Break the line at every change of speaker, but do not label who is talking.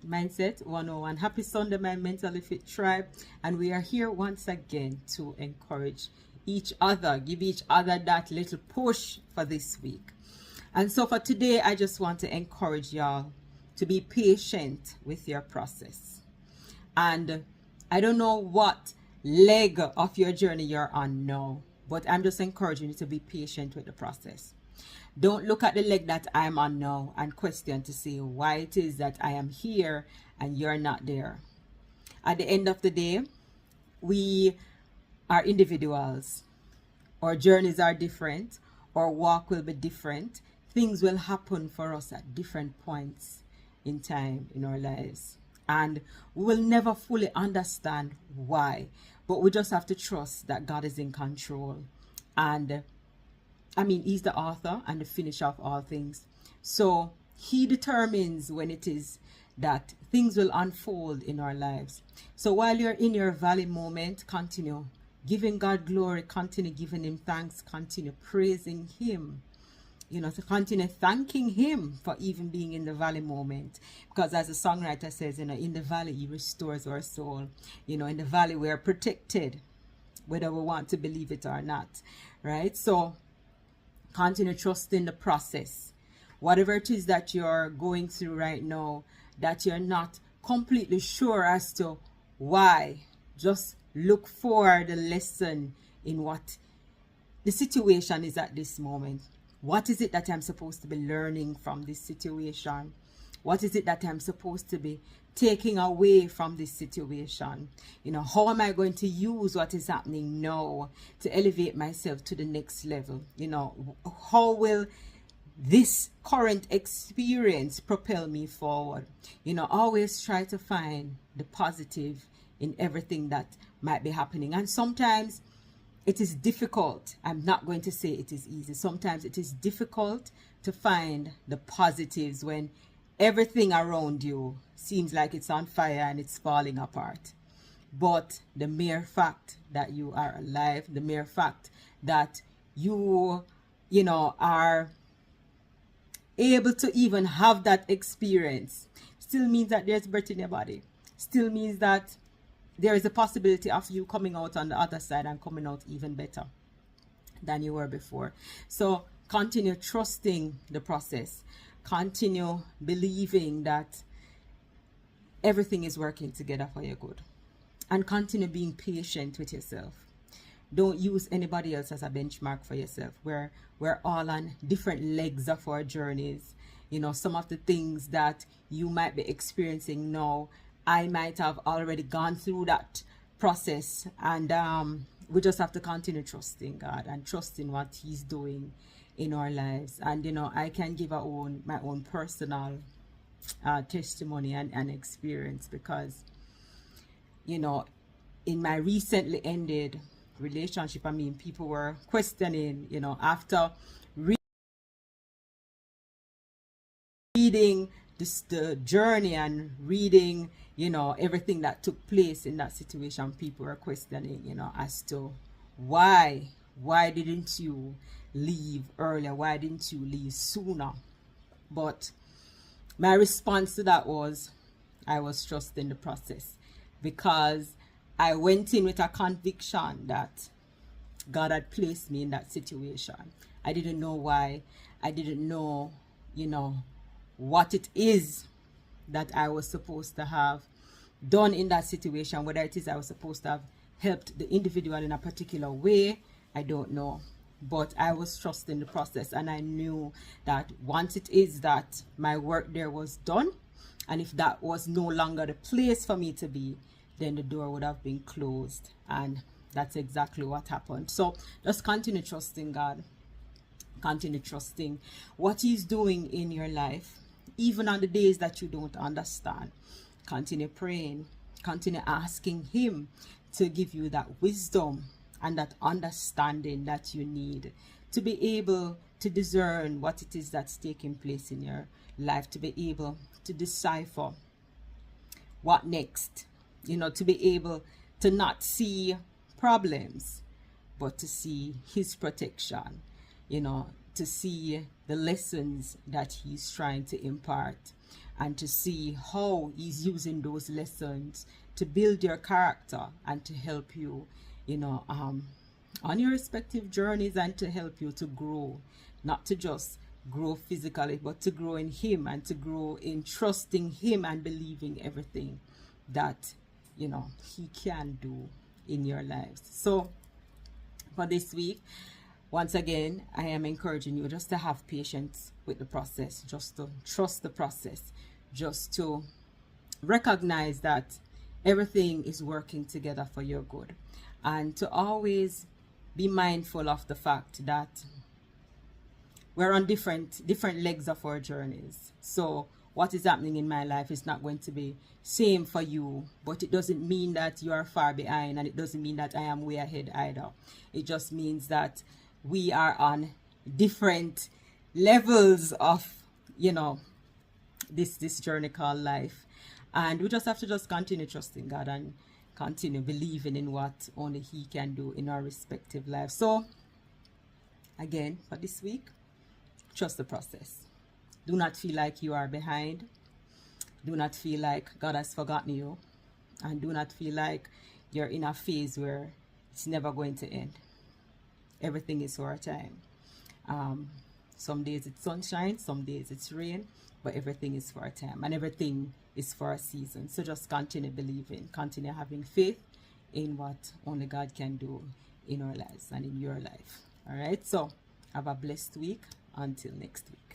Mindset 101. Happy Sunday, my mentally fit tribe. And we are here once again to encourage each other, give each other that little push for this week. And so for today, I just want to encourage y'all to be patient with your process. And I don't know what leg of your journey you're on now, but I'm just encouraging you to be patient with the process. Don't look at the leg that I'm on now and question to see why it is that I am here and you're not there. At the end of the day, we are individuals. Our journeys are different. Our walk will be different. Things will happen for us at different points in time in our lives. And we will never fully understand why. But we just have to trust that God is in control. And He's the author and the finisher of all things. So he determines when it is that things will unfold in our lives. So while you're in your valley moment, continue giving God glory, continue giving him thanks, continue praising him. To continue thanking him for even being in the valley moment. Because as the songwriter says, in the valley, he restores our soul. In the valley, we are protected, whether we want to believe it or not. Right? So continue trusting the process. Whatever it is that you're going through right now, that you're not completely sure as to why, just look for the lesson in what the situation is at this moment. What is it that I'm supposed to be learning from this situation? What is it that I'm supposed to be taking away from this situation? How am I going to use what is happening now to elevate myself to the next level? How will this current experience propel me forward? Always try to find the positive in everything that might be happening. And sometimes it is difficult. I'm not going to say it is easy. Sometimes it is difficult to find the positives when everything around you seems like it's on fire and it's falling apart. But the mere fact that you are alive, the mere fact that you are able to even have that experience still means that there's breath in your body. Still means that there is a possibility of you coming out on the other side and coming out even better than you were before. So continue trusting the process. Continue believing that everything is working together for your good. And continue being patient with yourself. Don't use anybody else as a benchmark for yourself. We're all on different legs of our journeys. Some of the things that you might be experiencing now, I might have already gone through that process. And we just have to continue trusting God and trusting what he's doing in our lives. And I can give my own personal testimony and experience, because in my recently ended relationship, people were questioning, after reading the journey and reading everything that took place in that situation, people were questioning as to why didn't you leave earlier, why didn't you leave sooner? But my response to that was, I was trusting the process, because I went in with a conviction that God had placed me in that situation. I didn't know why. I didn't know what it is that I was supposed to have done in that situation, whether it is I was supposed to have helped the individual in a particular way, I don't know. But I was trusting the process, and I knew that once it is that my work there was done, and if that was no longer the place for me to be, then the door would have been closed. And that's exactly what happened. So just continue trusting God. Continue trusting what he's doing in your life, even on the days that you don't understand. Continue praying. Continue asking him to give you that wisdom and that understanding that you need to be able to discern what it is that's taking place in your life, to be able to decipher what next, to be able to not see problems, but to see his protection, to see the lessons that he's trying to impart, and to see how he's using those lessons to build your character and to help you, on your respective journeys, and to help you to grow, not to just grow physically, but to grow in him, and to grow in trusting him and believing everything that he can do in your lives. So for this week, once again, I am encouraging you just to have patience with the process, just to trust the process, just to recognize that everything is working together for your good, and to always be mindful of the fact that we're on different legs of our journeys. So what is happening in my life is not going to be same for you, but it doesn't mean that you are far behind, and it doesn't mean that I am way ahead either. It just means that we are on different levels of this journey called life, and we just have to just continue trusting God and continue believing in what only he can do in our respective lives. So again, for this week, trust the process. Do not feel like you are behind. Do not feel like God has forgotten you, and do not feel like you're in a phase where it's never going to end. Everything is for a time. Some days it's sunshine, some days it's rain, but everything is for a time, and everything is for a season. So just continue believing, continue having faith in what only God can do in our lives and in your life. All right, so have a blessed week. Until next week.